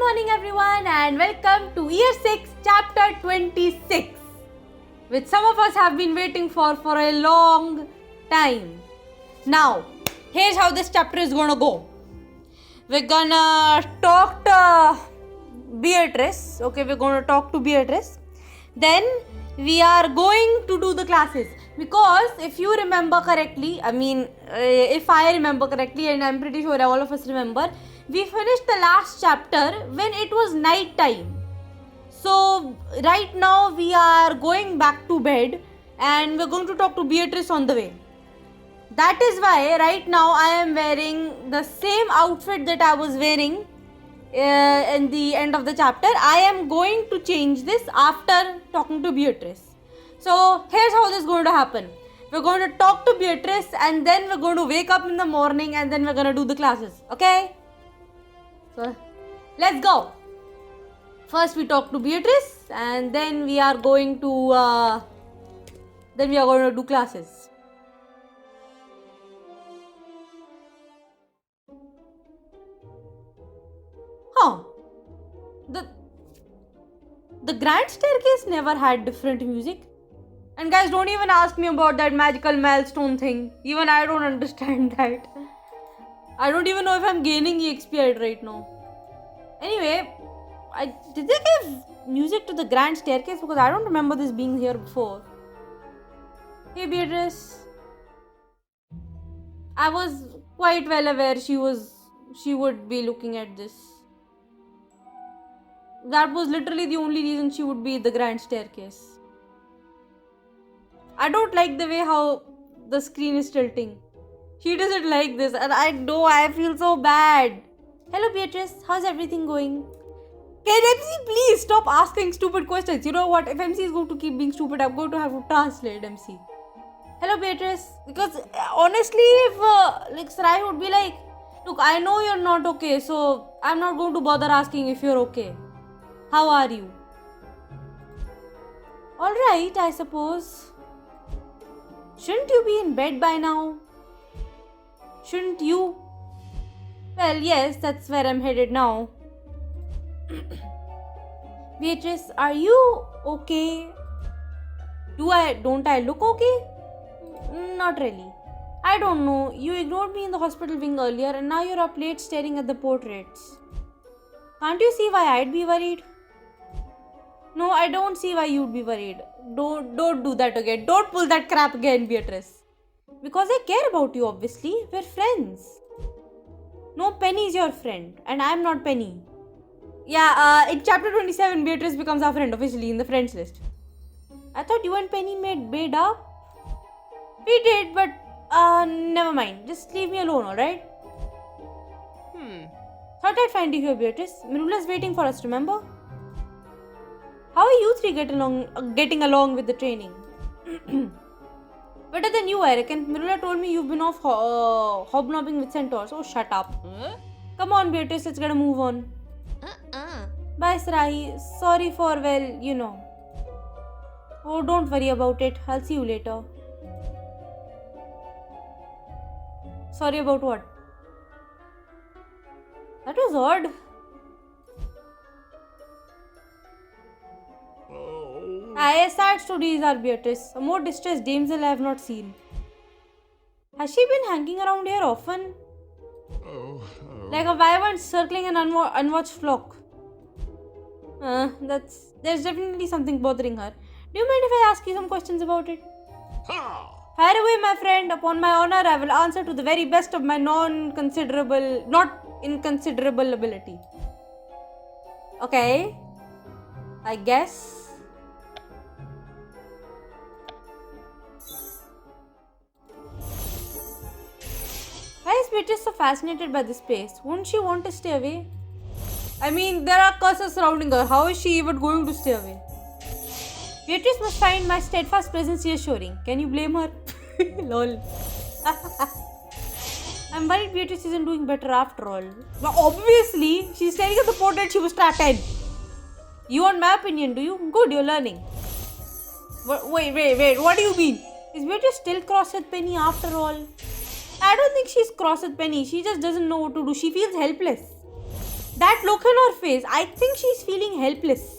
morning everyone and welcome to Year 6 Chapter 26, which some of us have been waiting for a long time. Now, here's how this chapter is gonna go. We're gonna talk to Beatrice. Okay, we're gonna talk to Beatrice. Then we are going to do the classes. Because if you remember correctly, if I remember correctly, and I'm pretty sure all of us remember, we finished the last chapter when it was night time. So right now we are going back to bed and we're going to talk to Beatrice on the way. That is why right now I am wearing the same outfit that I was wearing in the end of the chapter. I am going to change this after talking to Beatrice. So here's how this is going to happen. We're going to talk to Beatrice and then we're going to wake up in the morning and then we're going to do the classes. Okay? So let's go. First we talk to Beatrice and then we are going to do classes. Huh. The grand staircase never had different music. And guys, don't even ask me about that magical milestone thing. Even I don't understand that. I don't even know if I'm gaining EXP right now. Anyway, did they give music to the grand staircase? Because I don't remember this being here before. Hey Beatrice. I was quite well aware she would be looking at this. That was literally the only reason she would be at the grand staircase. I don't like the way how the screen is tilting. She doesn't like this and I know I feel so bad. Hello Beatrice, how's everything going? Can MC please stop asking stupid questions? You know what, if MC is going to keep being stupid, I'm going to have to translate MC. Hello Beatrice, because honestly if Sarahi would be like, look, I know you're not okay, so I'm not going to bother asking if you're okay. How are you? Alright, I suppose. Shouldn't you be in bed by now? Shouldn't you? Well, yes, that's where I'm headed now. Beatrice, are you okay? Don't I look okay? Not really. I don't know. You ignored me in the hospital wing earlier and now you're up late staring at the portraits. Can't you see why I'd be worried? No, I don't see why you'd be worried. Don't do that again. Don't pull that crap again, Beatrice. Because I care about you, obviously. We're friends. No, Penny's your friend. And I'm not Penny. Yeah, in chapter 27, Beatrice becomes our friend officially in the friends list. I thought you and Penny made up. We did, but never mind. Just leave me alone, alright? Thought I'd find you here, Beatrice. Mirula's waiting for us, remember? How are you three getting along with the training? Better than you, I reckon. Mirula told me you've been off hobnobbing with centaurs. Oh, shut up. Come on, Beatrice, let's get a move on. Bye, Sarahi. Sorry for, well, you know. Oh, don't worry about it. I'll see you later. Sorry about what? That was odd. Sad stories are Beatrice. A more distressed damsel I have not seen. Has she been hanging around here often? Like a wyvern circling an unwatched flock. There's definitely something bothering her. Do you mind if I ask you some questions about it? Fire away, my friend. Upon my honor, I will answer to the very best of my not inconsiderable ability. Okay. I guess. Why is Beatrice so fascinated by this place? Wouldn't she want to stay away? I mean, there are curses surrounding her. How is she even going to stay away? Beatrice must find my steadfast presence reassuring. Can you blame her? Lol. I'm worried Beatrice isn't doing better after all. But obviously, she's staring at the portrait she was trapped in. You want my opinion, do you? Good, you're learning. Wait. What do you mean? Is Beatrice still cross with Penny after all? I don't think she's cross with Penny. She just doesn't know what to do. She feels helpless. That look on her face, I think she's feeling helpless.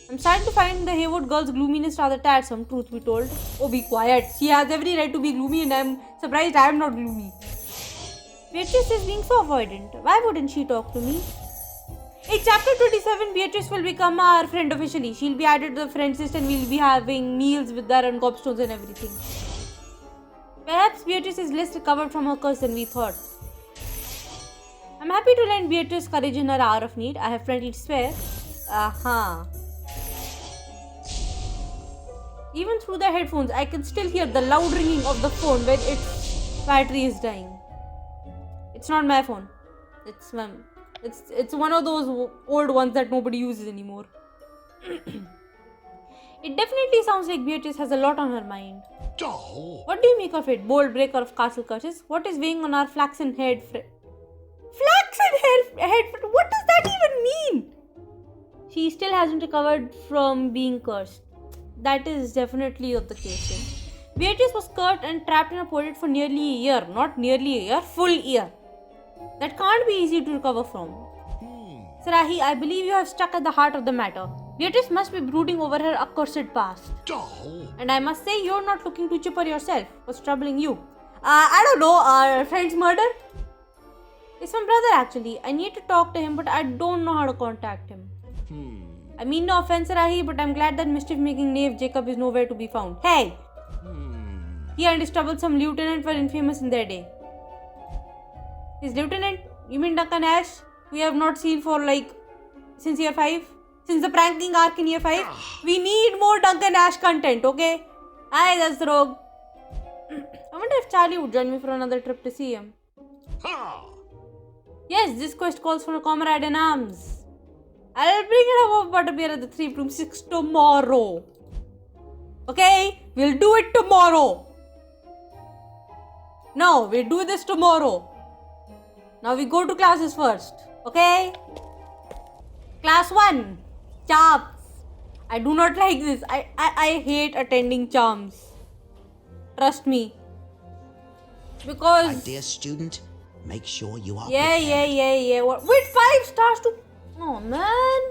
I'm starting to find the Haywood girl's gloominess rather tiresome, truth be told. Oh, be quiet. She has every right to be gloomy and I'm surprised I'm not gloomy. Beatrice is being so avoidant. Why wouldn't she talk to me? In chapter 27, Beatrice will become our friend officially. She'll be added to the friends list and we'll be having meals with her and gobstones and everything. Perhaps Beatrice is less recovered from her curse than we thought. I'm happy to lend Beatrice courage in her hour of need. I have plenty to spare. Even through the headphones, I can still hear the loud ringing of the phone when its battery is dying. It's not my phone. It's one of those old ones that nobody uses anymore. It definitely sounds like Beatrice has a lot on her mind. Oh. What do you make of it, bold breaker of castle curses? What is weighing on our flaxen head? Flaxen head? What does that even mean? She still hasn't recovered from being cursed. That is definitely the case. Beatrice was cursed and trapped in a portrait for nearly a year. Not nearly a year, full year. That can't be easy to recover from. Sarahi, I believe you have struck at the heart of the matter. Beatrice must be brooding over her accursed past. Oh. And I must say, you're not looking too chipper yourself. What's troubling you? I don't know, our friend's murder? It's my brother actually. I need to talk to him, but I don't know how to contact him. I mean no offense, Sarahi, but I'm glad that mischief-making knave Jacob is nowhere to be found. Hey! He and his troublesome lieutenant were infamous in their day. His lieutenant? You mean Duncan Ash? We have not seen for since year 5? Since the pranking arc in year 5? We need more Duncan Ash content, okay? Aye, that's the rogue. I wonder if Charlie would join me for another trip to see him. Yes, this quest calls for a comrade in arms. I'll bring it up about Butterbeer at the 3 room 6 tomorrow. Okay? We'll do it tomorrow. No, we'll do this tomorrow. Now we go to classes first. Okay? Class 1. Charms. I do not like this. I hate attending charms. Trust me. Because... My dear student, make sure you are Yeah. Wait, 5 stars to... Oh, man.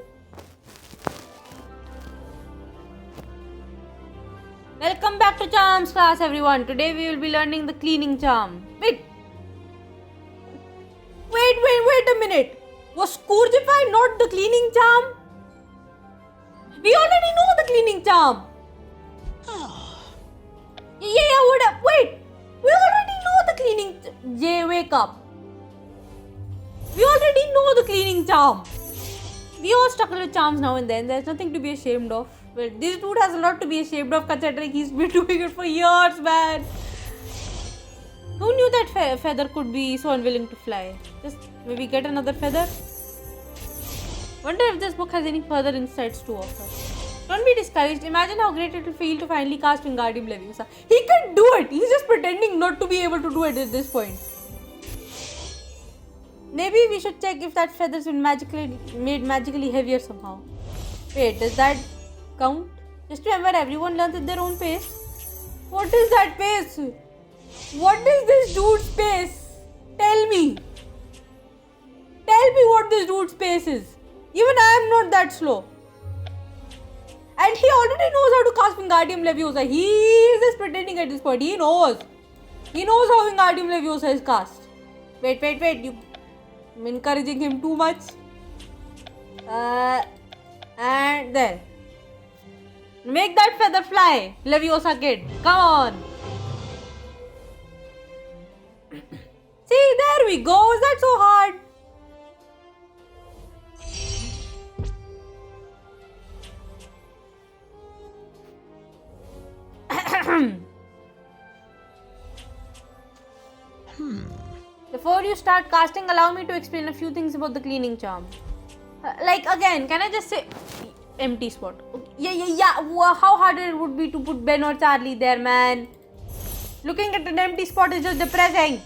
Welcome back to Charms class, everyone. Today we will be learning the cleaning charm. Wait a minute. Was Scourgify not the cleaning charm? We already know the cleaning charm. Yeah, wait. We already know the cleaning... Jay, wake up. We already know the cleaning charm. We all struggle with charms now and then. There's nothing to be ashamed of. Well, this dude has a lot to be ashamed of considering he's been doing it for years, man. Who knew that feather could be so unwilling to fly? Just maybe get another feather? Wonder if this book has any further insights to offer. Don't be discouraged. Imagine how great it will feel to finally cast Wingardium Leviosa. He can do it. He's just pretending not to be able to do it at this point. Maybe we should check if that feather's been made magically heavier somehow. Wait, does that count? Just remember, everyone learns at their own pace. What is that pace? What is this dude's pace? Tell me. Tell me what this dude's pace is. Even I am not that slow. And he already knows how to cast Wingardium Leviosa. He is just pretending at this point. He knows. He knows how Wingardium Leviosa is cast. Wait. I'm encouraging him too much. And there. Make that feather fly, Leviosa kid. Come on. See, there we go. Is that so hard? Before you start casting, allow me to explain a few things about the cleaning charm. Again, can I just say... Empty spot. Okay. Yeah. How hard it would be to put Ben or Charlie there, man. Looking at an empty spot is just depressing.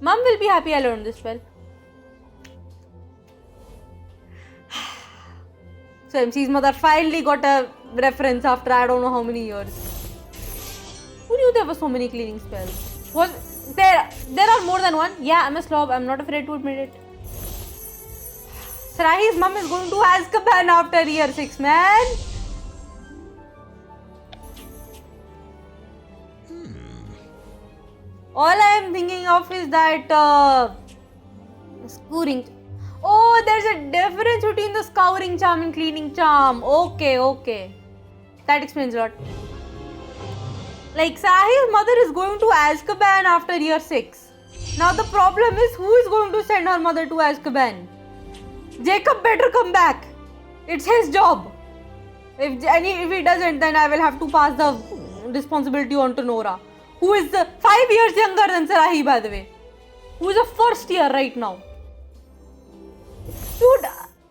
Mom will be happy I learned this spell. So MC's mother finally got a reference after I don't know how many years. Who knew there were so many cleaning spells? There are more than one. Yeah, I'm a slob. I'm not afraid to admit it. Sarahi's mom is going to Azkaban after year 6, man. All I am thinking of is that scouring. Oh, there's a difference between the scouring charm and cleaning charm. Okay. That explains a lot. Like, Sarahi's mother is going to Azkaban after year 6. Now the problem is, who is going to send her mother to Azkaban? Jacob better come back. It's his job. If he doesn't, then I will have to pass the responsibility on to Nora, who is 5 years younger than Sarahi, by the way. Who is a first year right now. Dude,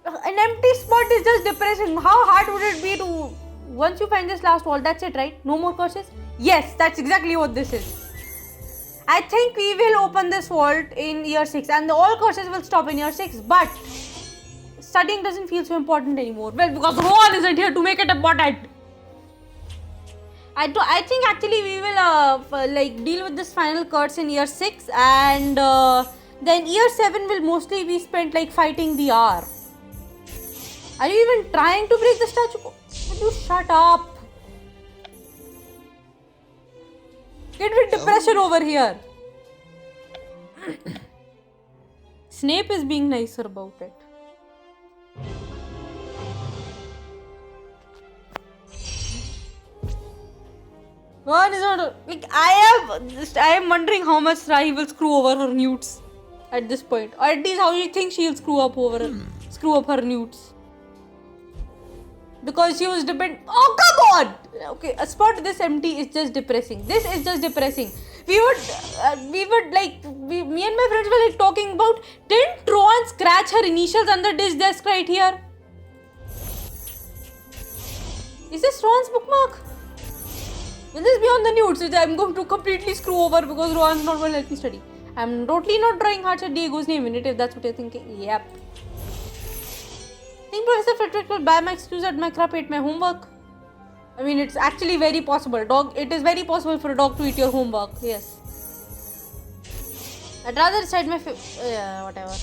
an empty spot is just depressing. How hard would it be to... Once you find this last wall, that's it, right? No more curses? Yes, that's exactly what this is. I think we will open this vault in year 6 and all curses will stop in year 6, but studying doesn't feel so important anymore. Well, because Rowan isn't here to make it important. I think actually we will deal with this final curse in year 6 and then year 7 will mostly be spent like fighting the R. Are you even trying to break the statue? Would you shut up? Get with depression over here. Snape is being nicer about it. One is not like I am wondering how much Sarahi will screw over her newts at this point, or at least how you think she'll screw up her newts, because she was Oh come on! Okay, a spot this empty is just depressing. This is just depressing. Me and my friends were like talking about, didn't Rowan scratch her initials under this desk right here? Is this Rowan's bookmark? Will this be on the nudes which I am going to completely screw over because Rowan's not going to let me study? I am totally not drawing hearts at Diego's name in it, if that's what you're thinking. Yep. I think Professor Frederick will buy my excuse that my crap ate my homework. I mean, it's actually very possible. It is very possible for a dog to eat your homework. Yes. I'd rather decide my whatever.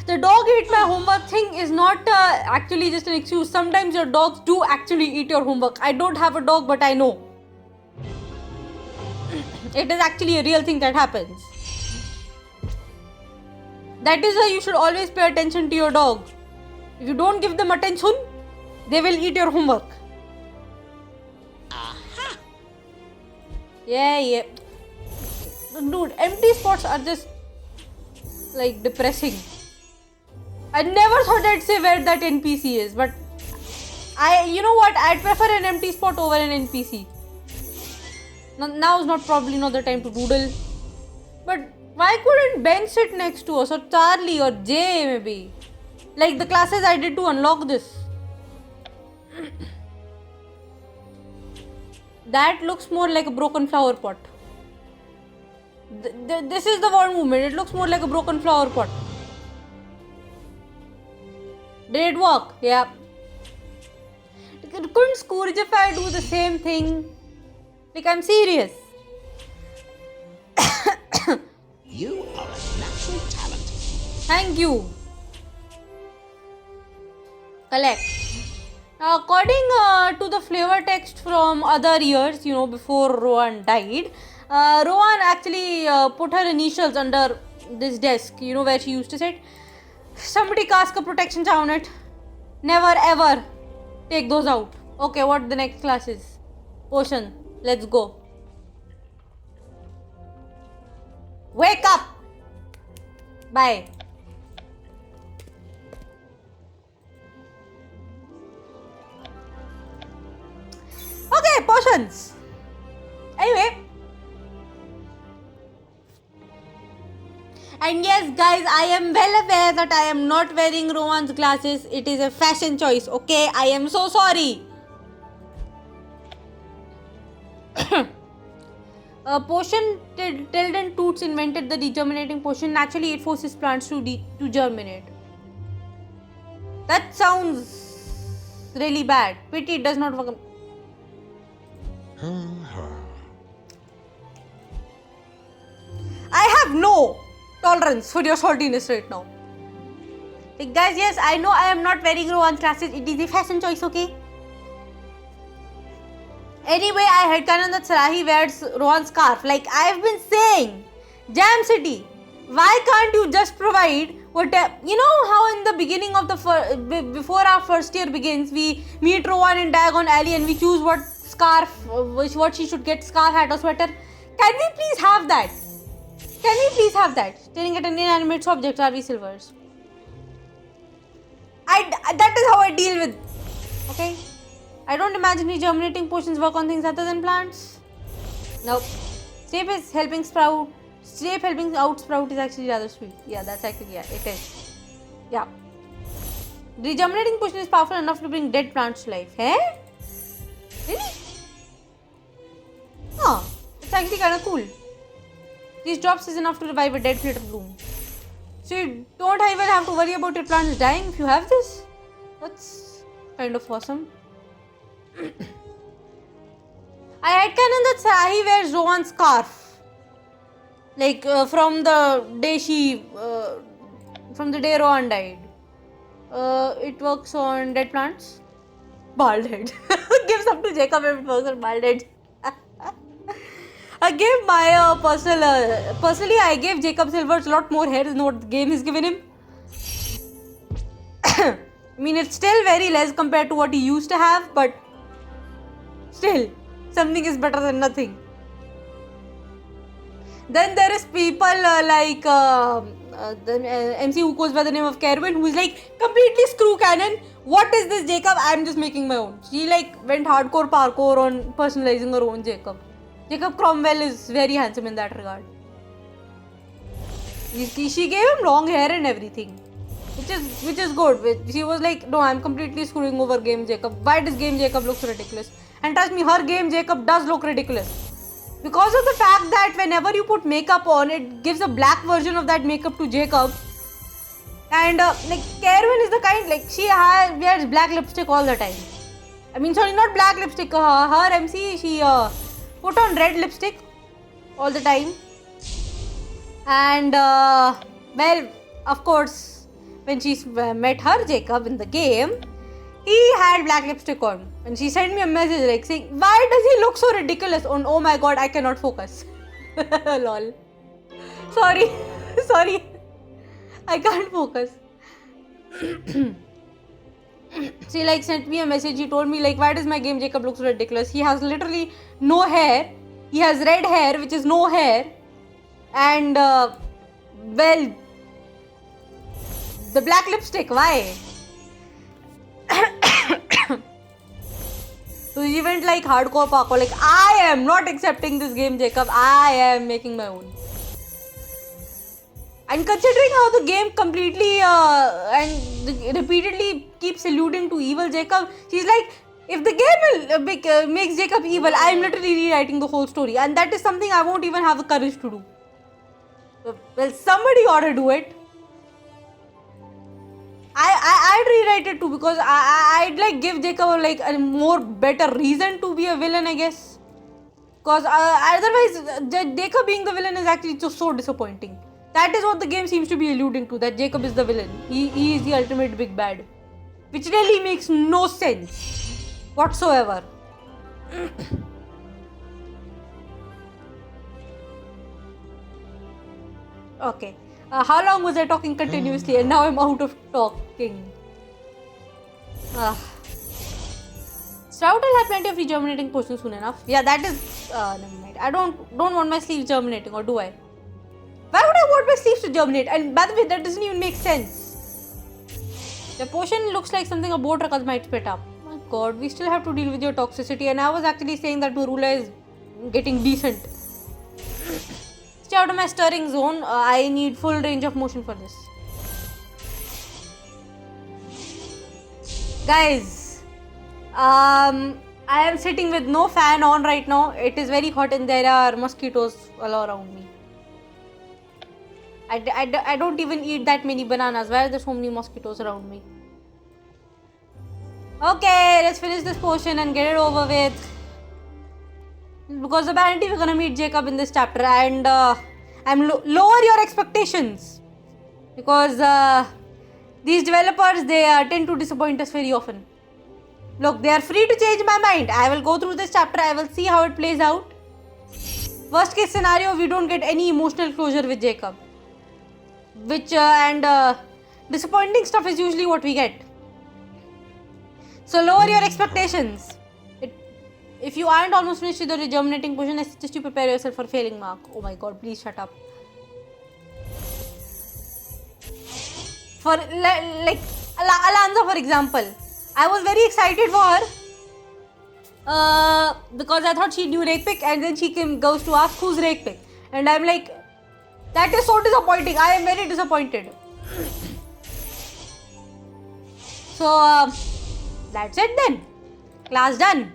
The dog ate my homework thing is not actually just an excuse. Sometimes your dogs do actually eat your homework. I don't have a dog, but I know. It is actually a real thing that happens. That is why you should always pay attention to your dog. If you don't give them attention, they will eat your homework. Aha! Yeah. Dude, empty spots are just like depressing. I never thought I'd say where that NPC is, but you know what? I'd prefer an empty spot over an NPC. Now is probably not the time to doodle. But why couldn't Ben sit next to us, or Charlie, or Jay maybe? Like the classes I did to unlock this. That looks more like a broken flower pot. This is the word movement. It looks more like a broken flower pot. Did it work? Yeah. Couldn't Scourgify do the same thing? Like, I'm serious. You are a natural talent. Thank you. Collect. Now, according to the flavor text from other years, before Rowan died, Rowan actually put her initials under this desk, where she used to sit. Somebody cast a protection charm on it. Never ever take those out. Okay, what the next class is? Potion. Let's go. Wake up! Bye. Okay, potions. Anyway. And yes, guys, I am well aware that I am not wearing Rowan's glasses. It is a fashion choice, okay? I am so sorry. A potion Tilden Toots invented the degerminating potion. Naturally, it forces plants to germinate. That sounds really bad. Pity it does not work. I have no tolerance for your saltiness right now. Like, guys, yes, I know I am not wearing Rowan's glasses. It is a fashion choice, okay? Anyway, I headcanon that Sarahi wears Rowan's scarf. Like I've been saying, Jam City, why can't you just provide what you know how in the beginning of the before our first year begins, we meet Rowan in Diagon Alley and we choose what scarf, what she should get, scarf, hat or sweater. Can we please have that? Can we please have that? Staring at an inanimate object, are we silvers? That is how I deal with. Okay. I don't imagine rejuvenating potions work on things other than plants. Nope. Snape is helping Sprout. Snape helping out Sprout is actually rather sweet. Yeah, that's actually, yeah, it is. Yeah. Rejuvenating potion is powerful enough to bring dead plants to life. Eh? Really? Huh. It's actually kind of cool. These drops is enough to revive a dead plate of bloom. So you don't even have to worry about your plants dying if you have this. That's kind of awesome. I had canon that Sarahi wears Rowan's scarf. Like from the day Rowan died. It works on dead plants. Bald head. Gives up to Jacob if it works on bald head. I gave my personally I gave Jacob Silvers a lot more hair than what the game has given him. I mean, it's still very less compared to what he used to have, but still, something is better than nothing. Then there is people like the MC who goes by the name of Kerwin, who is like completely screw cannon. What is this, Jacob? I'm just making my own. She like went hardcore parkour on personalizing her own Jacob. Jacob Cromwell is very handsome in that regard. She gave him long hair and everything, which is good. She was like, no, I'm completely screwing over Game Jacob. Why does Game Jacob look so ridiculous? And trust me, her Game Jacob does look ridiculous. Because of the fact that whenever you put makeup on, it gives a black version of that makeup to Jacob. And like Kerwin is the kind, like she wears black lipstick all the time. I mean, sorry, not black lipstick. Her MC, she put on red lipstick all the time. And well, of course, when she met her Jacob in the game, he had black lipstick on. And she sent me a message like saying, why does he look so ridiculous? Oh my god, I cannot focus. Lol. Sorry. Sorry. I can't focus. She like sent me a message. She told me like, why does my Game Jacob look so ridiculous? He has literally no hair. He has red hair, which is no hair. And well, the black lipstick, why? So she went like hardcore parkour, like I am not accepting this Game Jacob, I am making my own. And considering how the game completely and repeatedly keeps alluding to evil Jacob, she's like, if the game makes Jacob evil, I am literally rewriting the whole story, and that is something I won't even have the courage to do. Well, somebody ought to do it. I'd rewrite it too, because I'd like give Jacob like a more better reason to be a villain, I guess. Because otherwise, Jacob being the villain is actually just so disappointing. That is what the game seems to be alluding to, that Jacob is the villain. He is the ultimate big bad. Which really makes no sense whatsoever. Okay. How long was I talking continuously and now I'm out of talking? Sprout will have plenty of rejuvenating potions soon enough. Yeah, that is... never mind. I don't want my sleeves germinating, or do I? Why would I want my sleeves to germinate? And by the way, that doesn't even make sense. The potion looks like something a boat truckers might spit up. Oh my god, we still have to deal with your toxicity, and I was actually saying that Marula is getting decent. Stay out of my stirring zone. I need full range of motion for this. Guys, I am sitting with no fan on right now. It is very hot and there are mosquitoes all around me. I don't even eat that many bananas. Why are there so many mosquitoes around me? Okay, let's finish this potion and get it over with. Because apparently we're gonna meet Jacob in this chapter, and Lower your expectations. Because these developers, they tend to disappoint us very often. Look, they are free to change my mind. I will go through this chapter. I will see how it plays out. Worst case scenario, we don't get any emotional closure with Jacob. Disappointing stuff is usually what we get. So lower your expectations. If you aren't almost finished with your germinating portion, I suggest you prepare yourself for failing mark. Oh my god, please shut up. For like Alanza, for example, I was very excited for her because I thought she'd do rake pick, and then she goes to ask who's rake pick, and I'm like, that is so disappointing. I am very disappointed. So that's it then. Class done.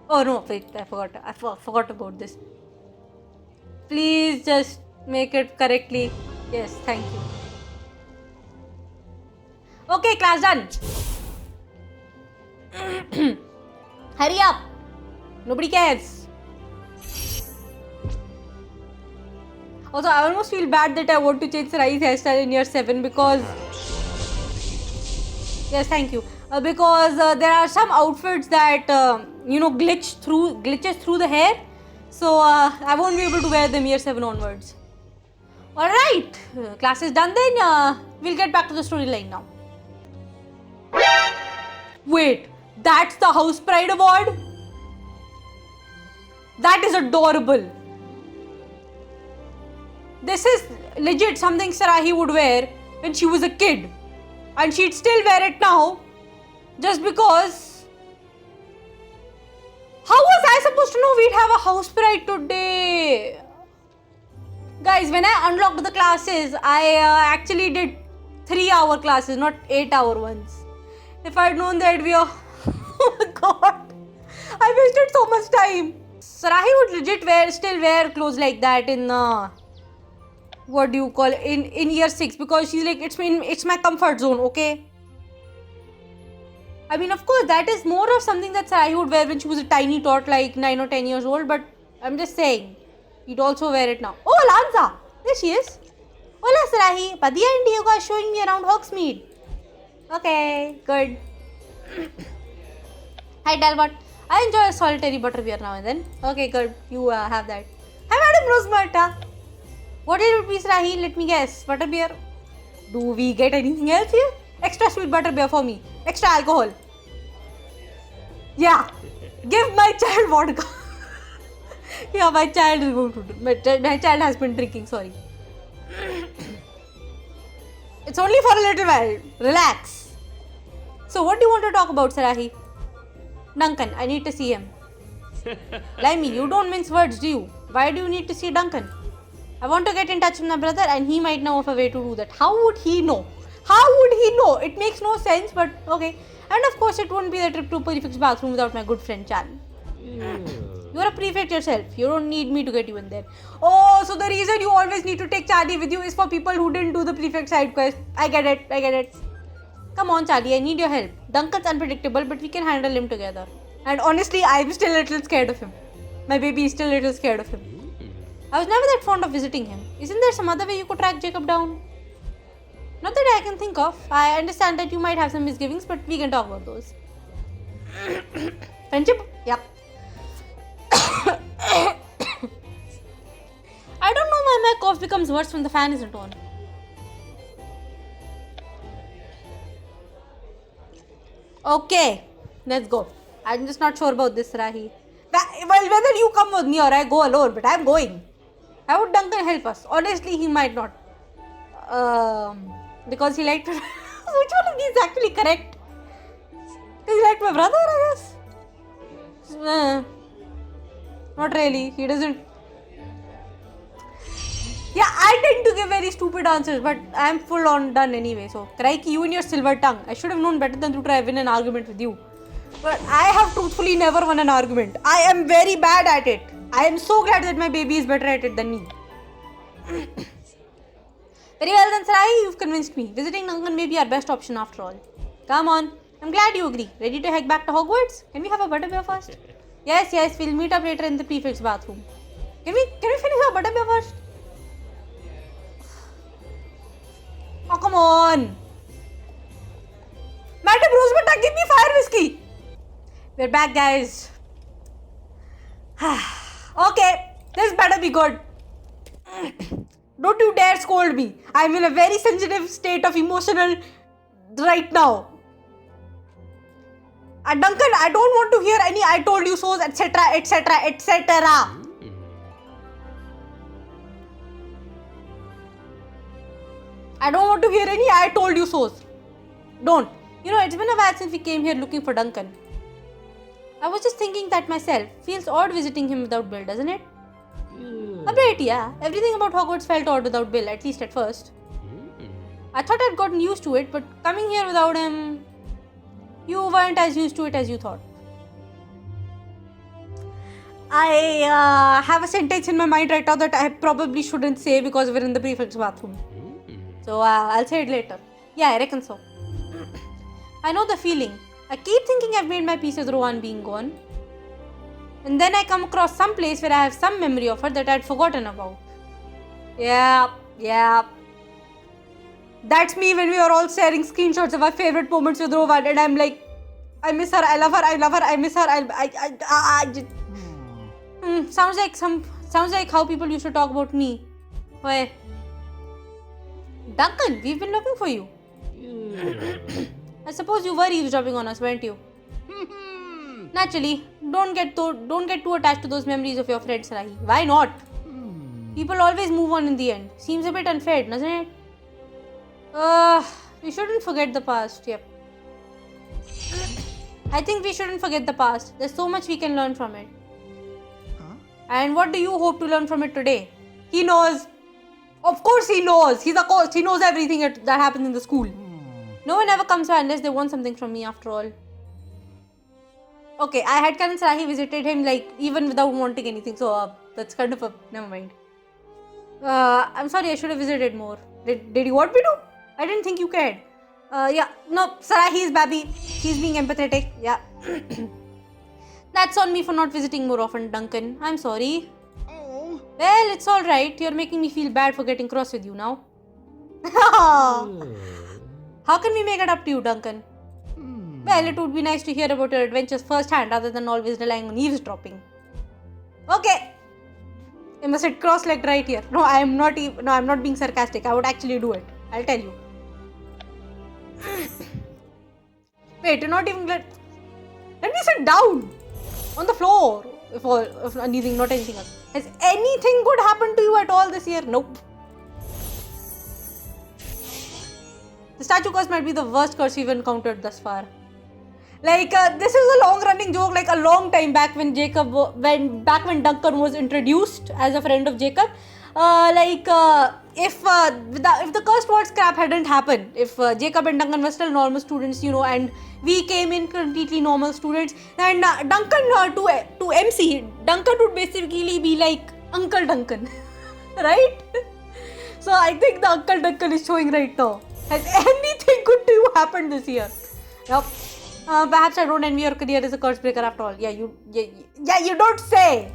Oh no, wait, I forgot about this. Please just make it correctly. Yes, thank you. Okay, class done. Hurry up. Nobody cares. Also, I almost feel bad that I want to change Sarahi's hairstyle in year 7 because... Yes, thank you. Because there are some outfits that, glitches through the hair. So, I won't be able to wear them year 7 onwards. Alright, class is done then. We'll get back to the storyline now. Wait, that's the House Pride Award? That is adorable. This is legit something Sarahi would wear when she was a kid. And she'd still wear it now. Just because... How was I supposed to know we'd have a House Pride today? Guys, when I unlocked the classes, I actually did 3-hour classes, not 8-hour ones. If I'd known that we are... Oh my god. I wasted so much time. Sarahi would legit still wear clothes like that in... what do you call it? In year 6, because she's like, it's my comfort zone, okay? I mean, of course, that is more of something that Sarahi would wear when she was a tiny tot, like 9 or 10 years old, but I'm just saying, you'd also wear it now. Oh, Lanza! There she is. Hola, Sarahi. Padilla and Diego are showing me around Hogsmeade. Okay, good. Hi, Talbot. I enjoy a solitary butterbeer now and then. Okay, good. You have that. Hi, Madam Rosemarta. What did it be, Sarahi? Let me guess. Butterbeer. Do we get anything else here? Extra sweet butterbeer for me. Extra alcohol. Yeah. Give my child vodka. Yeah, my child is going to do. My child has been drinking, sorry. It's only for a little while. Relax. So, what do you want to talk about, Sarahi? Duncan, I need to see him. Limey, you don't mince words, do you? Why do you need to see Duncan? I want to get in touch with my brother and he might know of a way to do that. How would he know? How would he know? It makes no sense, but okay. And of course, it won't be a trip to Prefect's bathroom without my good friend Chan. You're a prefect yourself. You don't need me to get you in there. Oh, so the reason you always need to take Charlie with you is for people who didn't do the prefect side quest. I get it. Come on, Charlie, I need your help. Duncan's unpredictable, but we can handle him together. And honestly, I'm still a little scared of him. My baby is still a little scared of him. I was never that fond of visiting him. Isn't there some other way you could track Jacob down? Not that I can think of. I understand that you might have some misgivings, but we can talk about those. Friendship? Yep. I don't know why my cough becomes worse when the fan isn't on. Okay, let's go. I'm just not sure about this, Sarahi. Well, whether you come with me or I go alone, but I'm going. How would Duncan help us? Honestly, he might not. Because he liked... Which one of these is actually correct? Does he like my brother, I guess? Not really. He doesn't... Yeah, I tend to give very stupid answers, but I'm full on done anyway. So, crikey, you and your silver tongue. I should have known better than to try win an argument with you. But I have truthfully never won an argument. I am very bad at it. I am so glad that my baby is better at it than me. Very well then, Sarahi, you've convinced me. Visiting Duncan may be our best option after all. Come on. I'm glad you agree. Ready to head back to Hogwarts? Can we have a butterbeer first? Yes, we'll meet up later in the prefect's bathroom. Can we finish our butterbeer first? Oh, come on. Madam Rosebutta, give me fire whiskey. We're back, guys. Okay, this better be good. Don't you dare scold me. I'm in a very sensitive state of emotional right now. Duncan, I don't want to hear any I told you so's, etc., etc., etc. I don't want to hear any I told you so's. Don't. You know, it's been a while since we came here looking for Duncan. I was just thinking that myself. Feels odd visiting him without Bill, doesn't it? A bit, yeah. Everything about Hogwarts felt odd without Bill, at least at first. I thought I'd gotten used to it, but coming here without him, you weren't as used to it as you thought. I have a sentence in my mind right now that I probably shouldn't say because we're in the prefect's bathroom. So I'll say it later. Yeah, I reckon so. I know the feeling. I keep thinking I've made my peace with Rohan being gone. And then I come across some place where I have some memory of her that I'd forgotten about. Yeah. That's me when we are all sharing screenshots of our favorite moments with Rohan and I'm like, I miss her, I love her, I miss her, sounds like how people used to talk about me. Why? Duncan, we've been looking for you. I suppose you were eavesdropping on us, weren't you? Naturally, don't get too attached to those memories of your friend Sarahi. Why not? People always move on in the end. Seems a bit unfair, doesn't it? We shouldn't forget the past. Yep. I think we shouldn't forget the past. There's so much we can learn from it. And what do you hope to learn from it today? He knows. Of course he knows. He's a coach. He knows everything that happens in the school. No one ever comes by unless they want something from me after all. Okay, I had Karan Sarahi visited him like even without wanting anything. So that's kind of a... Never mind. I'm sorry, I should have visited more. Did you want me to? I didn't think you cared. Yeah, no, Sarahi is Babi. He's being empathetic. Yeah. That's on me for not visiting more often, Duncan. I'm sorry. Oh. Well, it's alright. You're making me feel bad for getting cross with you now. How can we make it up to you, Duncan? Well, it would be nice to hear about your adventures firsthand rather than always relying on eavesdropping. Okay. I must sit cross-legged right here. No, I'm not being sarcastic. I would actually do it. I'll tell you. Wait, you're not even let me sit down on the floor. If anything, not anything else. Has anything good happened to you at all this year? Nope. The statue curse might be the worst curse we've encountered thus far. Like, this is a long-running joke, like a long time back when when Duncan was introduced as a friend of Jacob. If the cursed word scrap hadn't happened, if Jacob and Duncan were still normal students, and we came in completely normal students, and Duncan to MC, Duncan would basically be like Uncle Duncan, right? So I think the Uncle Duncan is showing right now. Has anything good to you happened this year? Yep. Perhaps I don't envy your career as a curse breaker after all. Yeah, you don't say.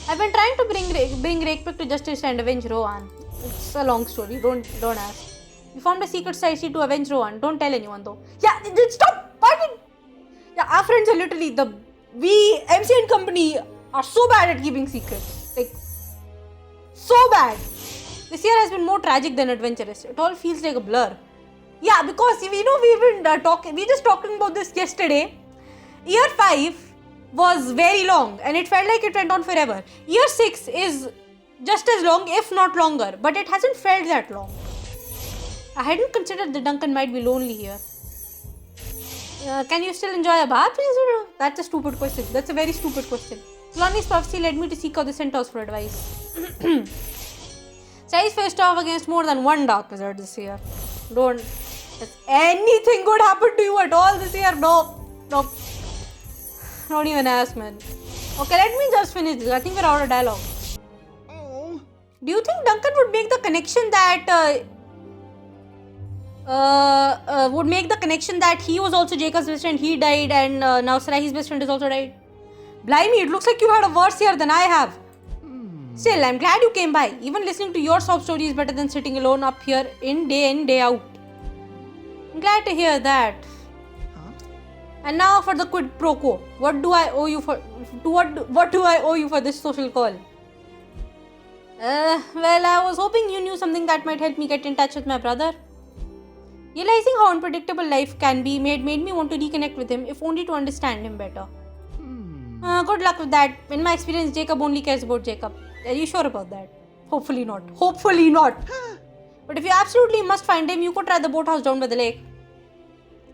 I've been trying to bring Rakepick to justice and avenge Rohan. It's a long story. Don't ask. We formed a secret society to avenge Rohan. Don't tell anyone though. Yeah, stop. Yeah, our friends are literally we MC and company are so bad at keeping secrets. Like so bad. This year has been more tragic than adventurous. It all feels like a blur. Yeah, because we've been talking about this yesterday. Year 5 was very long and it felt like it went on forever. Year 6 is just as long, if not longer, but it hasn't felt that long. I hadn't considered that Duncan might be lonely here. Can you still enjoy a bath? That's a stupid question. That's a very stupid question. Lonnie's prophecy led me to seek out the centaurs for advice. Sai's faced off against more than one dark wizard this year. Has anything good happened to you at all this year? Nope. Don't even ask, man. Okay, let me just finish this. I think we're out of dialogue. Oh. Do you think Duncan would make the connection that he was also Jacob's best friend, he died, and now Sarahi's best friend has also died? Blimey, it looks like you had a worse year than I have. Still, I'm glad you came by. Even listening to your sob story is better than sitting alone up here in, day out. I'm glad to hear that. Huh? And now for the quid pro quo. What do I owe you for this social call? Well, I was hoping you knew something that might help me get in touch with my brother. Realizing how unpredictable life can be made me want to reconnect with him, if only to understand him better. Good luck with that. In my experience, Jacob only cares about Jacob. Are you sure about that? Hopefully not. Hopefully not. But if you absolutely must find him, you could try the boathouse down by the lake.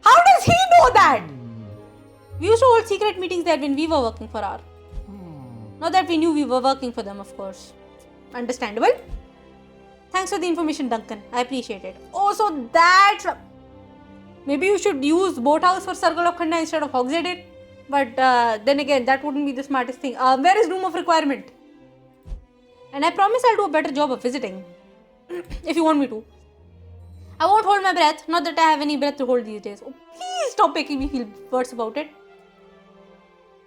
How does he know that? We used to hold secret meetings there when we were working for our. Not that we knew we were working for them, of course. Understandable. Thanks for the information, Duncan. I appreciate it. Oh, so that's... Maybe you should use boathouse for Circle of Khanda instead of Hogsmeade. But then again, that wouldn't be the smartest thing. Where is room of requirement? And I promise I'll do a better job of visiting. If you want me to. I won't hold my breath. Not that I have any breath to hold these days. Oh, please stop making me feel worse about it.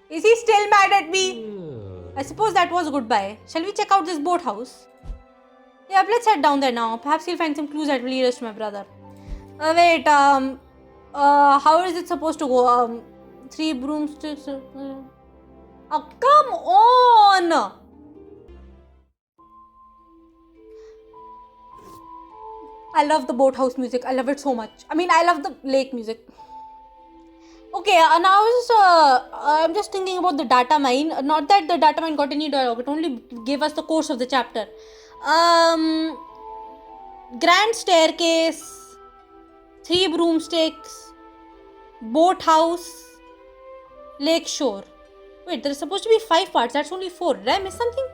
Is he still mad at me? I suppose that was a goodbye. Shall we check out this boathouse? Yeah, let's head down there now. Perhaps he'll find some clues that will lead us to my brother. Wait, how is it supposed to go? 3 broomsticks. Oh, come on! I love the boathouse music. I love it so much. I mean, I love the lake music. Okay, now I'm just thinking about the data mine. Not that the data mine got any dialogue. It only gave us the course of the chapter. Grand staircase, 3 broomsticks, boathouse, lake shore. Wait, there's supposed to be 5 parts. That's only 4. Did I miss something?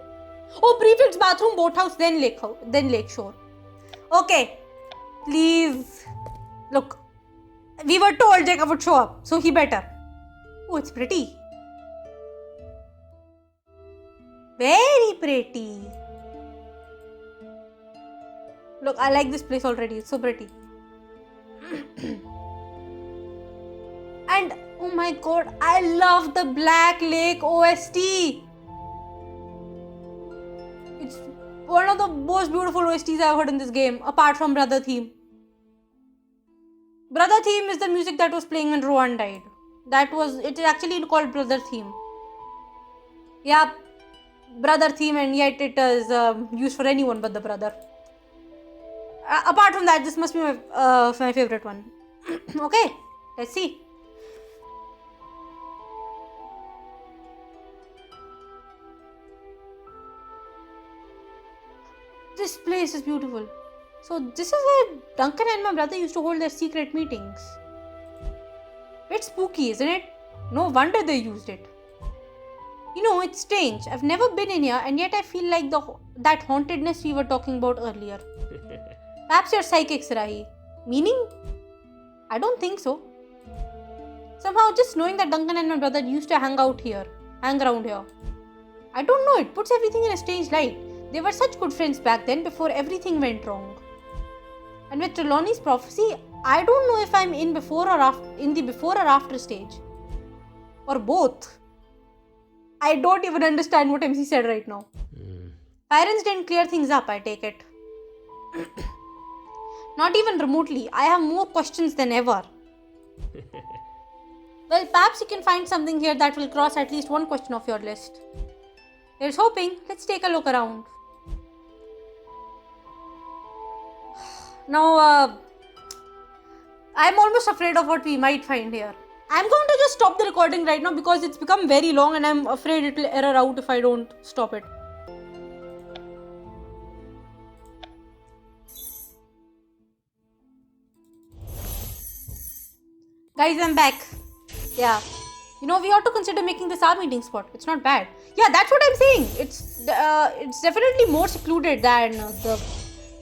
Oh, prefix, bathroom, boathouse, then lake shore. Okay, please. Look, we were told Jacob would show up, so he better. Oh, it's pretty. Very pretty. Look, I like this place already. It's so pretty. And oh my god, I love the Black Lake OST. It's one of the most beautiful OSTs I've heard in this game, apart from Brother Theme. Brother Theme is the music that was playing when Rowan died. It is actually called Brother Theme. Yeah, Brother Theme, and yet it is used for anyone but the brother. Apart from that, this must be my favorite one. Okay, let's see. This place is beautiful. So this is where Duncan and my brother used to hold their secret meetings. It's spooky, isn't it? No wonder they used it. You know, it's strange. I've never been in here, and yet I feel like that hauntedness we were talking about earlier. Perhaps you're psychic, Sarahi. Meaning? I don't think so. Somehow, just knowing that Duncan and my brother used to hang around here. I don't know, it puts everything in a strange light. They were such good friends back then before everything went wrong. And with Trelawney's prophecy, I don't know if I'm in the before or after stage. Or both. I don't even understand what MC said right now. Parents didn't clear things up, I take it. Not even remotely. I have more questions than ever. Well, perhaps you can find something here that will cross at least one question off your list. Here's hoping. Let's take a look around. Now, I'm almost afraid of what we might find here. I'm going to just stop the recording right now because it's become very long and I'm afraid it will error out if I don't stop it. Guys, I'm back. Yeah. You know, we ought to consider making this our meeting spot. It's not bad. Yeah, that's what I'm saying. It's definitely more secluded than the,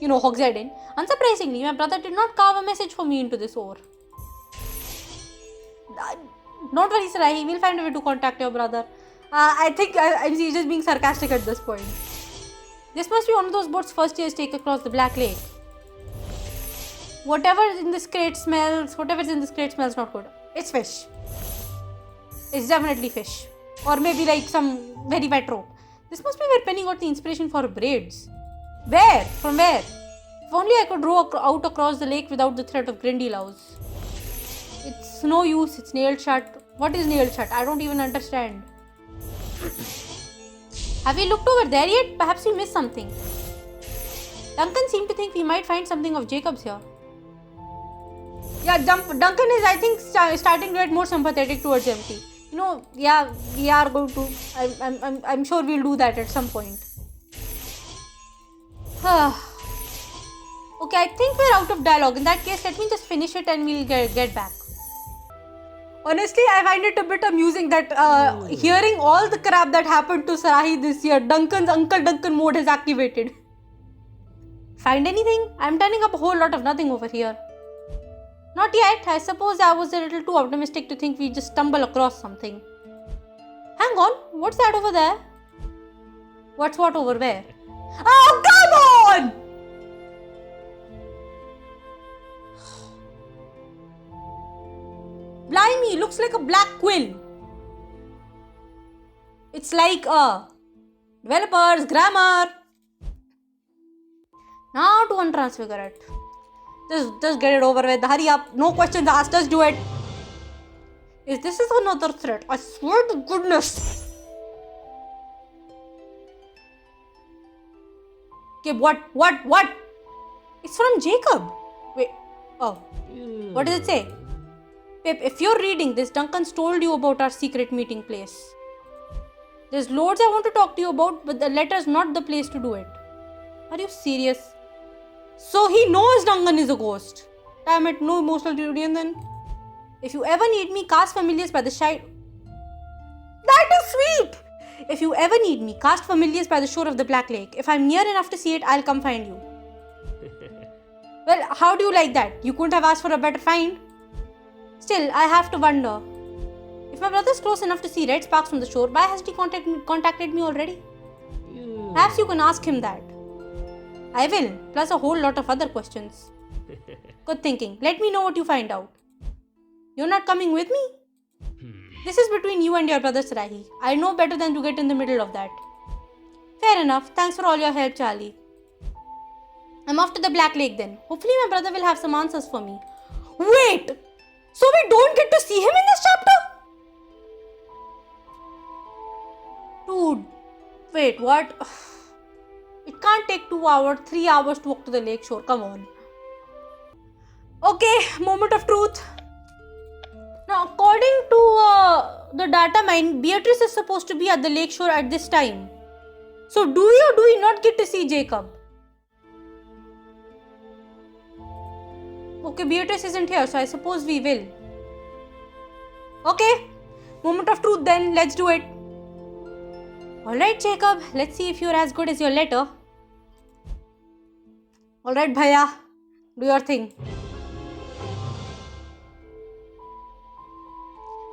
Hogsmeade. Unsurprisingly, my brother did not carve a message for me into this ore. Don't worry, Sarahi. We'll find a way to contact your brother. I think I'm just being sarcastic at this point. This must be one of those boats first years take across the Black Lake. Whatever's in this crate smells not good. It's fish. It's definitely fish. Or maybe like some very wet rope. This must be where Penny got the inspiration for braids. Where? From where? If only I could row out across the lake without the threat of Grindylows. It's no use, it's nailed shut. What is nailed shut? I don't even understand. Have we looked over there yet? Perhaps we missed something. Duncan seemed to think we might find something of Jacob's here. Yeah, Duncan is, I think, starting to get more sympathetic towards Empty. You know, yeah, we are going to. I'm sure we'll do that at some point. Okay, I think we're out of dialogue. In that case, let me just finish it and we'll get back. Honestly, I find it a bit amusing that hearing all the crap that happened to Sarahi this year, Duncan's Uncle Duncan mode is activated. Find anything? I'm turning up a whole lot of nothing over here. Not yet. I suppose I was a little too optimistic to think we'd just stumble across something. Hang on. What's that over there? What's what over there? Oh, come on! Blimey, looks like a black quill. It's like developers, grammar. Now to untransfigure it. Just get it over with. Hurry up. No questions asked. Just do it. This is another threat. I swear to goodness. Okay, what? It's from Jacob. Wait. Oh. What does it say? Pip, if you're reading this, Duncan's told you about our secret meeting place. There's loads I want to talk to you about, but the letter's not the place to do it. Are you serious? So he knows Duncan is a ghost. Damn it, no emotional reunion then. If you ever need me, cast Familiars by the shore. That is sweet! If you ever need me, cast Familiars by the shore of the Black Lake. If I'm near enough to see it, I'll come find you. Well, how do you like that? You couldn't have asked for a better find. Still, I have to wonder. If my brother's close enough to see red sparks from the shore, why hasn't he contacted me already? Perhaps you can ask him that. I will, plus a whole lot of other questions. Good thinking. Let me know what you find out. You're not coming with me? This is between you and your brother Sarahi. I know better than to get in the middle of that. Fair enough. Thanks for all your help, Charlie. I'm off to the Black Lake then. Hopefully my brother will have some answers for me. Wait! So we don't get to see him in this chapter? Dude. Wait, what? It can't take 2 hours, 3 hours to walk to the lake shore. Come on. Okay, moment of truth. Now, according to the data mine, Beatrice is supposed to be at the lake shore at this time. So, do we or do we not get to see Jacob? Okay, Beatrice isn't here, so I suppose we will. Okay, moment of truth then. Let's do it. Alright, Jacob. Let's see if you're as good as your letter. Alright, Bhaiya. Do your thing.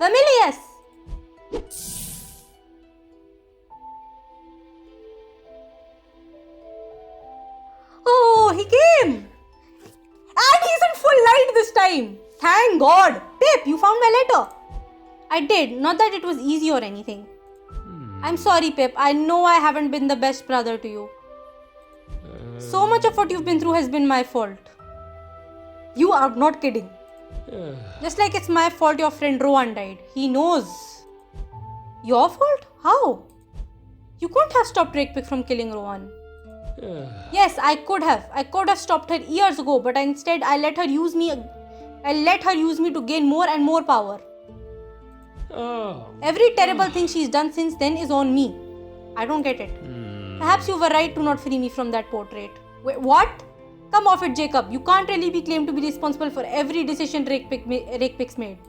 Familius! Oh, he came! And he's in full light this time. Thank God. Pip, you found my letter. I did. Not that it was easy or anything. I'm sorry, Pip. I know I haven't been the best brother to you. So much of what you've been through has been my fault. You are not kidding. Just like it's my fault your friend Rowan died. He knows. Your fault? How? You couldn't have stopped Rakepick from killing Rowan. Yes, I could have. I could have stopped her years ago, but instead I let her use me to gain more and more power. Every terrible thing she's done since then is on me. I don't get it. Perhaps you were right to not free me from that portrait. Wait, what? Come off it, Jacob. You can't really be claimed to be responsible for every decision Rakepick's made.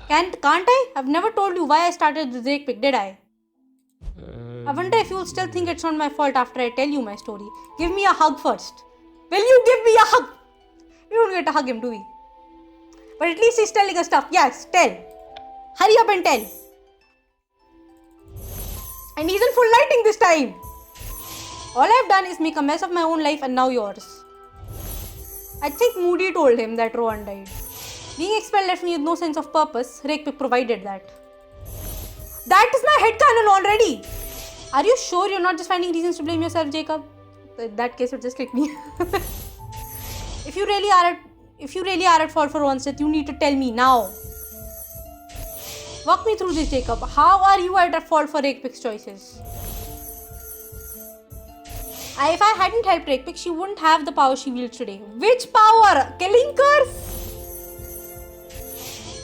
Can't I? I've never told you why I started with Rakepick, did I? I wonder if you'll still think it's not my fault after I tell you my story. Give me a hug first. Will you give me a hug? We don't get to hug him, do we? But at least he's telling us stuff. Yes, tell. Hurry up and tell. And he's in full lighting this time. All I've done is make a mess of my own life and now yours. I think Moody told him that Rowan died. Being expelled left me with no sense of purpose. Rakepick provided that. That is my headcanon already. Are you sure you're not just finding reasons to blame yourself, Jacob? In that case, it just click me. If you really are at fault for one's death, you need to tell me now. Walk me through this, Jacob. How are you at fault for Rakepick's choices? If I hadn't helped Rakepick, she wouldn't have the power she wields today. Which power? Killing curse?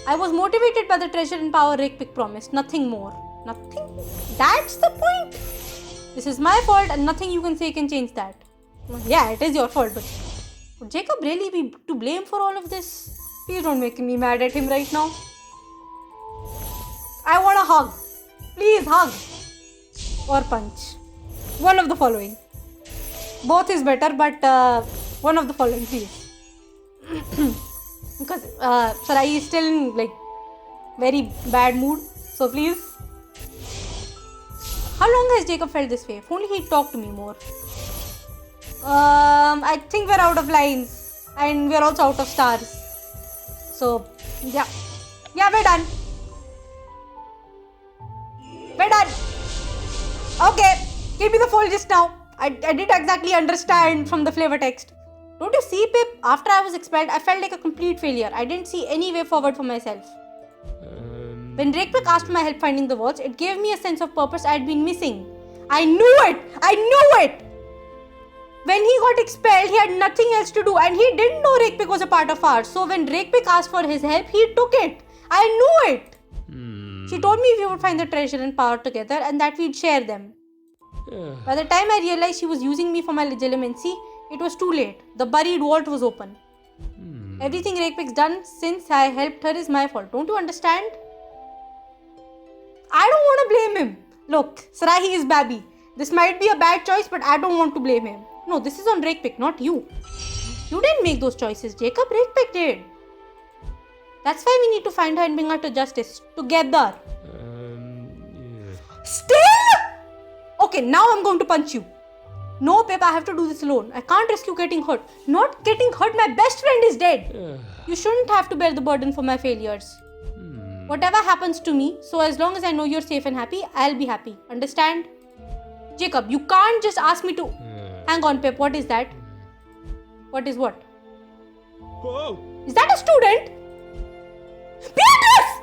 I was motivated by the treasure and power Rakepick promised. Nothing more. Nothing? That's the point. This is my fault and nothing you can say can change that. Yeah, it is your fault, but would Jacob really be to blame for all of this? Please don't make me mad at him right now. I want a hug. Please hug. Or punch. One of the following. Both is better, but one of the following, please. Because Sarahi is still in very bad mood. So please. How long has Jacob felt this way? If only he talked to me more. I think we're out of lines. And we're also out of stars. So, yeah. Yeah, we're done. We're done. Okay. Give me the full gist now. I didn't exactly understand from the flavor text. Don't you see, Pip? After I was expelled, I felt like a complete failure. I didn't see any way forward for myself. When Rakepick asked for my help finding the words, it gave me a sense of purpose I had been missing. I knew it! I knew it! When he got expelled, he had nothing else to do and he didn't know Rakepick was a part of ours. So when Rakepick asked for his help, he took it. I knew it! She told me we would find the treasure and power together and that we'd share them. By the time I realized she was using me for my legitimacy, it was too late. The buried vault was open. Everything Rakepick's done since I helped her is my fault. Don't you understand? I don't want to blame him. Look, Sarahi is Babi. This might be a bad choice, but I don't want to blame him. No, this is on Rakepick, not you. You didn't make those choices, Jacob. Rakepick did. That's why we need to find her and bring her to justice. Together. Still? Okay, now I'm going to punch you. No, Pip, I have to do this alone. I can't risk you getting hurt. Not getting hurt, my best friend is dead. You shouldn't have to bear the burden for my failures. Whatever happens to me, so as long as I know you're safe and happy, I'll be happy. Understand? Jacob, you can't just ask me to... Hang on, Pip, what is that? What is what? Whoa! Is that a student? Beatrice!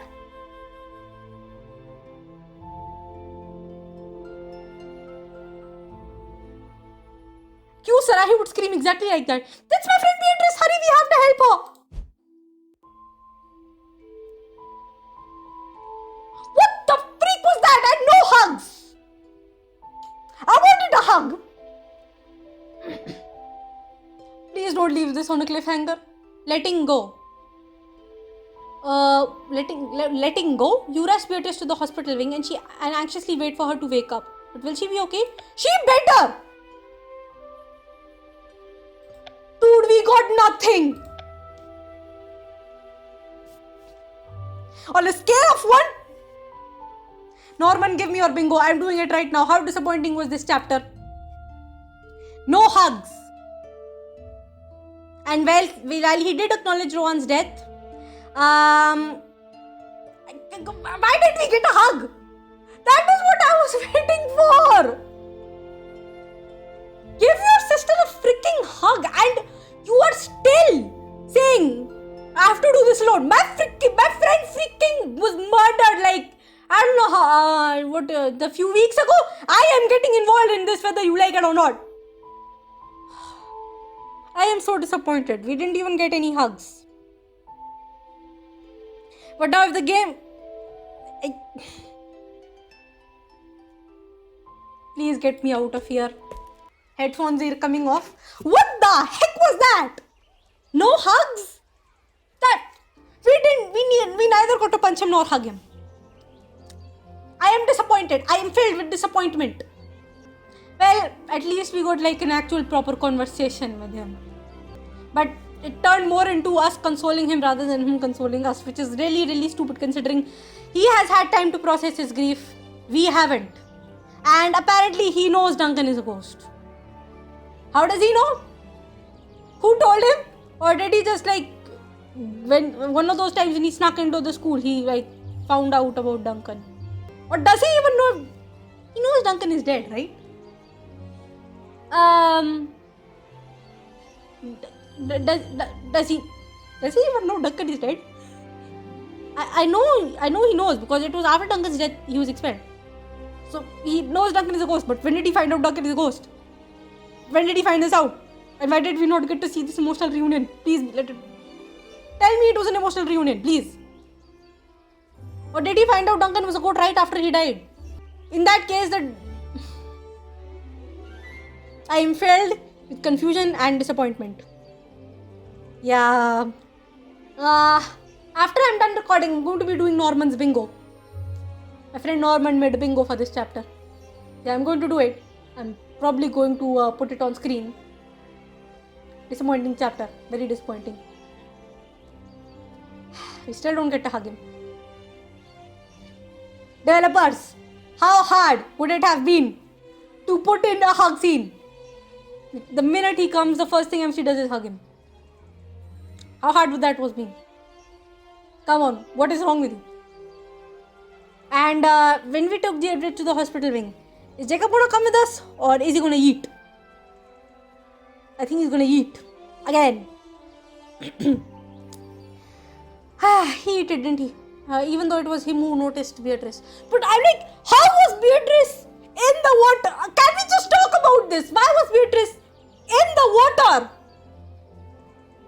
Q Sarahi would scream exactly like that. That's my friend Beatrice. Hurry, we have to help her. What the freak was that? And no hugs. I wanted a hug. Please don't leave this on a cliffhanger. Letting go. Letting go? You rush Beatrice to the hospital wing and anxiously wait for her to wake up. But will she be okay? She better! Dude, we got nothing! On a scale of 1? Norman, give me your bingo. I'm doing it right now. How disappointing was this chapter? No hugs. And while he did acknowledge Rowan's death, why did we get a hug? That is what I was waiting for. Give your sister a freaking hug and you are still saying I have to do this alone. My friend freaking was murdered I don't know how, the few weeks ago. I am getting involved in this whether you like it or not. I am so disappointed. We didn't even get any hugs. But now if the game... Please get me out of here. Headphones are coming off. What the heck was that? No hugs? We neither got to punch him nor hug him. I am disappointed. I am filled with disappointment. Well, at least we got an actual proper conversation with him. But it turned more into us consoling him rather than him consoling us, which is really, really stupid considering he has had time to process his grief. We haven't. And apparently he knows Duncan is a ghost. How does he know? Who told him? Or did he just when one of those times when he snuck into the school, he found out about Duncan? Or does he even know? He knows Duncan is dead, right? Does he even know Duncan is dead? I know he knows, because it was after Duncan's death he was expelled. So he knows Duncan is a ghost, but when did he find out Duncan is a ghost? When did he find this out? And why did we not get to see this emotional reunion? Please tell me it was an emotional reunion, please. Or did he find out Duncan was a goat right after he died? In that case, I am filled with confusion and disappointment. Yeah. After I'm done recording, I'm going to be doing Norman's bingo. My friend Norman made a bingo for this chapter. Yeah, I'm going to do it. I'm probably going to put it on screen. Disappointing chapter. Very disappointing. We still don't get to hug him. Developers, how hard would it have been to put in a hug scene? The minute he comes, the first thing MC does is hug him. How hard would that have been? Come on, what is wrong with you? And when we took Beatrice to the hospital wing, is Jacob gonna come with us, or is he gonna eat? I think he's gonna eat. Again. He ate it, didn't he? Even though it was him who noticed Beatrice. But I'm like, how was Beatrice in the water? Can we just talk about this? Why was Beatrice in the water?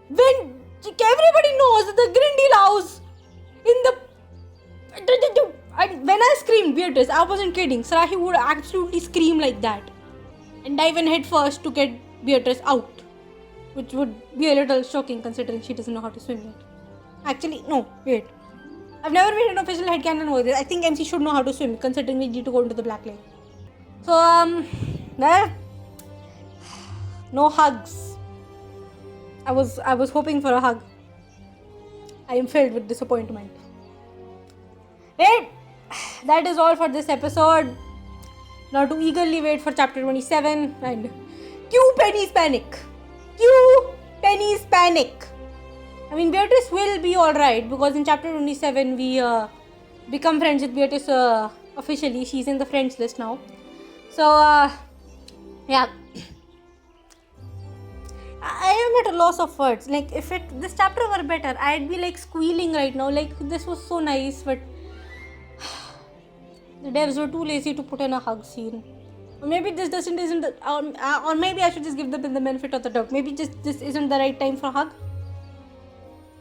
When everybody knows that the Grindel house in the... When I screamed Beatrice, I wasn't kidding. Sarahi would absolutely scream like that and dive in head first to get Beatrice out, which would be a little shocking considering she doesn't know how to swim yet. Actually, no, wait. I've never made an official headcanon over this. I think MC should know how to swim, considering we need to go into the Black Lake. So, no hugs. I was hoping for a hug. I am filled with disappointment. Right? That is all for this episode. Now to eagerly wait for chapter 27 and cue Penny's panic. Cue Penny's panic. I mean, Beatrice will be alright, because in chapter 27 we become friends with Beatrice officially. She's in the friends list now. So, yeah. I am at a loss of words. Like, if this chapter were better, I'd be like squealing right now. Like, this was so nice, but the devs were too lazy to put in a hug scene. Or maybe this isn't, or maybe I should just give them the benefit of the doubt. Maybe just this isn't the right time for a hug.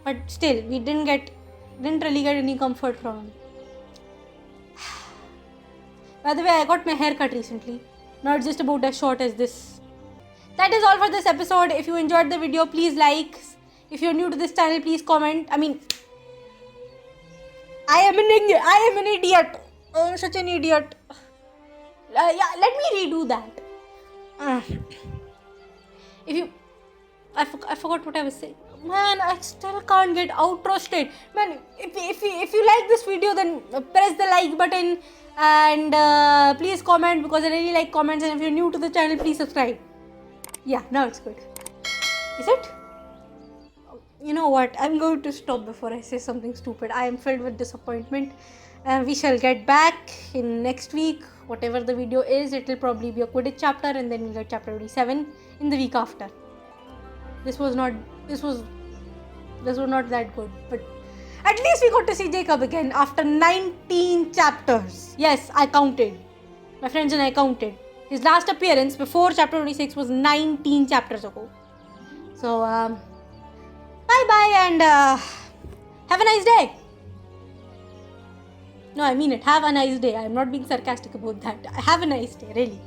But still, we didn't really get any comfort from him. By the way, I got my hair cut recently. Not just about as short as this. That is all for this episode. If you enjoyed the video, please like. If you're new to this channel, please comment. I mean, I am an idiot. I'm such an idiot. Yeah, let me redo that. I forgot what I was saying. Man, I still can't get outro straight. Man, if you like this video, then press the like button and please comment, because I really like comments. And if you're new to the channel, please subscribe. Yeah, now it's good. Is it? You know what? I'm going to stop before I say something stupid. I am filled with disappointment. We shall get back in next week. Whatever the video is, it will probably be a Quidditch chapter, and then we'll get chapter 27 in the week after. This was not that good, but at least we got to see Jacob again after 19 chapters. Yes, I counted. My friends and I counted. His last appearance before chapter 26 was 19 chapters ago. So, bye-bye and have a nice day. No, I mean it. Have a nice day. I'm not being sarcastic about that. Have a nice day, really.